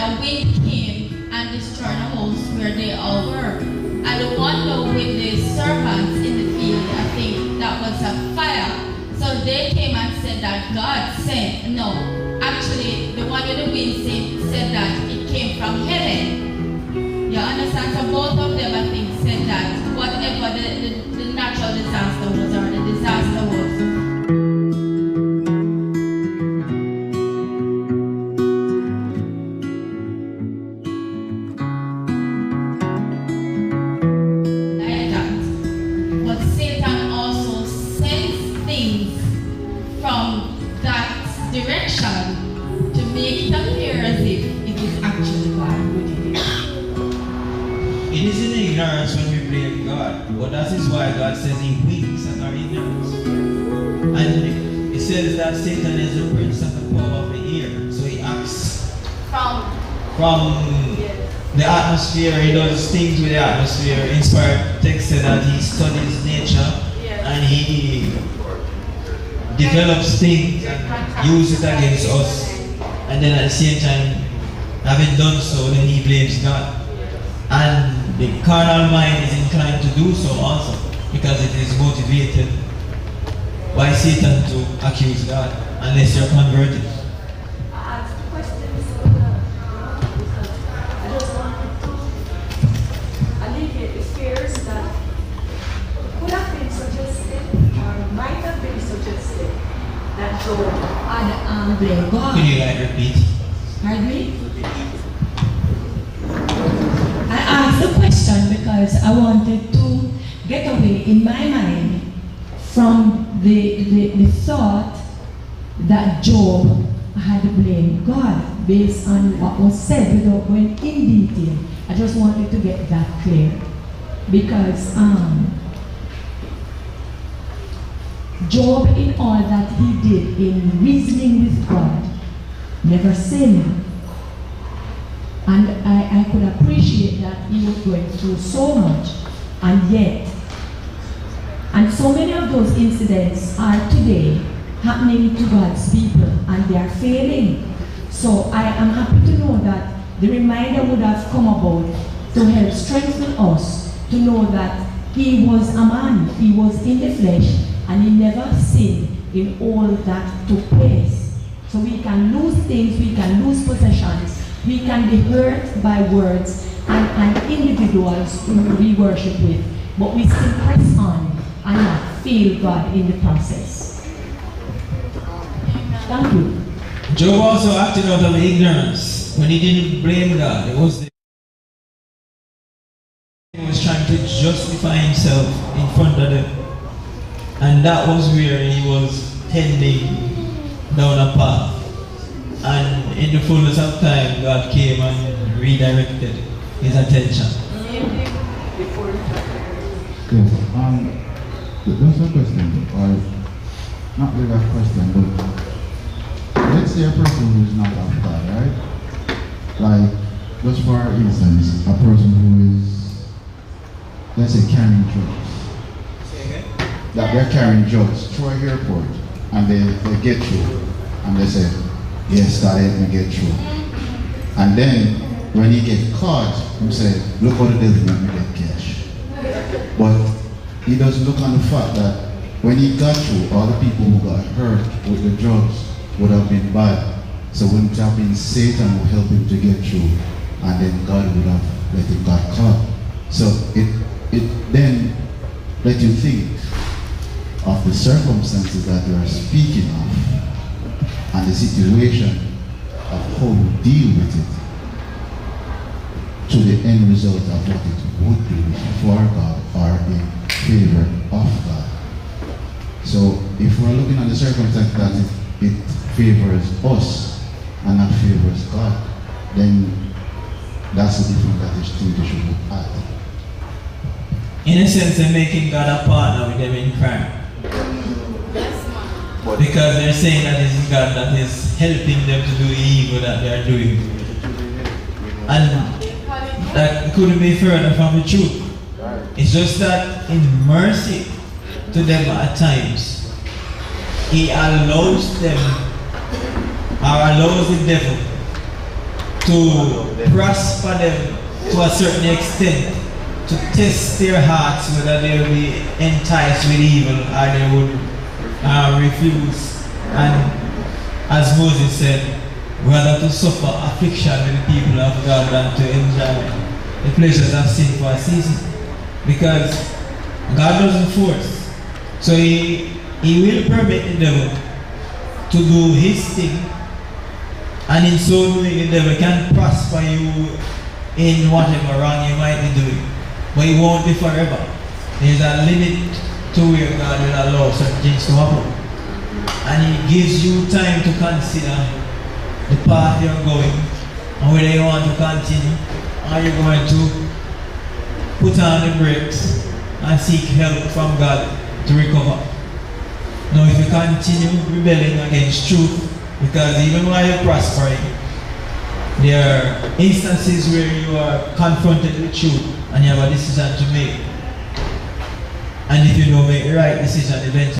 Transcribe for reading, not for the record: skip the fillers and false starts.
a wind came and destroyed the house where they all were. And the one with the servants in the field, I think that was a fire. So they came and said that God sent. No, actually, the one with the wind said that it came from heaven. You understand? So both of them, I think, said that whatever the natural disaster was or the disaster was, direction to make it appear as if it is actually God who did it. It is in ignorance when we blame God, but that is why God says He winks at our ignorance. And it says that Satan is the prince of the power of the air, so he acts from the atmosphere. He does things with the atmosphere. Inspired text said that he studies nature and he develops things and uses it against us, and then at the same time, having done so, then he blames God. And the carnal mind is inclined to do so also, because it is motivated by Satan to accuse God, unless you're converted. I asked questions because I just wanted to alleviate the fears that could have been suggested or might have been suggested that Job had blamed God. Could you repeat? Pardon me? I asked the question because I wanted to get away in my mind from the thought that Job had blamed God based on what was said without going in detail. I just wanted to get that clear because Job, in all that he did in reasoning with God, never sinned. And I could appreciate that he was going through so much, and yet, and so many of those incidents are today happening to God's people, and they are failing. So I am happy to know that the reminder would have come about to help strengthen us to know that he was a man, he was in the flesh, and he never sinned in all that took place. So we can lose things, we can lose possessions, we can be hurt by words and individuals who we worship with, but we still press on and not feel God in the process. Thank you. Job also acted out of ignorance when he didn't blame God. He was trying to justify himself in front of them. And that was where he was tending down a path. And in the fullness of time, God came and redirected his attention. Yes, that's a question, or not really a question, but let's say a person who is not of God, right? Like, just for instance, a person who is, let's say, carrying drugs. That they're carrying drugs through an airport, and they get through, and they say, yes, God help me get through. And then, when he gets caught, he says, look how the devil made me get cash. But he doesn't look on the fact that when he got through, all the people who got hurt with the drugs would have been bad. So wouldn't have been Satan who helped him to get through, and then God would have let him get caught. So it then let you think of the circumstances that we are speaking of and the situation of how we deal with it to the end result of what it would be for God or in favor of God. So if we're looking at the circumstance that it favors us and not favors God, then that's the difference that is thing we should look at. In a sense, they're making God a partner with them in crime. Because they're saying that it's God that is helping them to do the evil that they are doing. And that couldn't be further from the truth. It's just that in mercy to them at times, He allows them, or allows the devil to prosper them to a certain extent, to test their hearts whether they will be enticed with evil or they would refuse. And as Moses said, rather to suffer affliction with the people of God than to enjoy the pleasures of sin for a season. Because God doesn't force. So he will permit the devil to do his thing, and in so doing the devil can prosper you in whatever wrong you might be doing. But it won't be forever. There's a limit to where God will allow certain things to happen. And he gives you time to consider the path you're going and whether you want to continue or you're going to put on the brakes and seek help from God to recover. Now if you continue rebelling against truth, because even while you're prospering, there are instances where you are confronted with truth and you have a decision to make. And if you don't make the right decision, eventually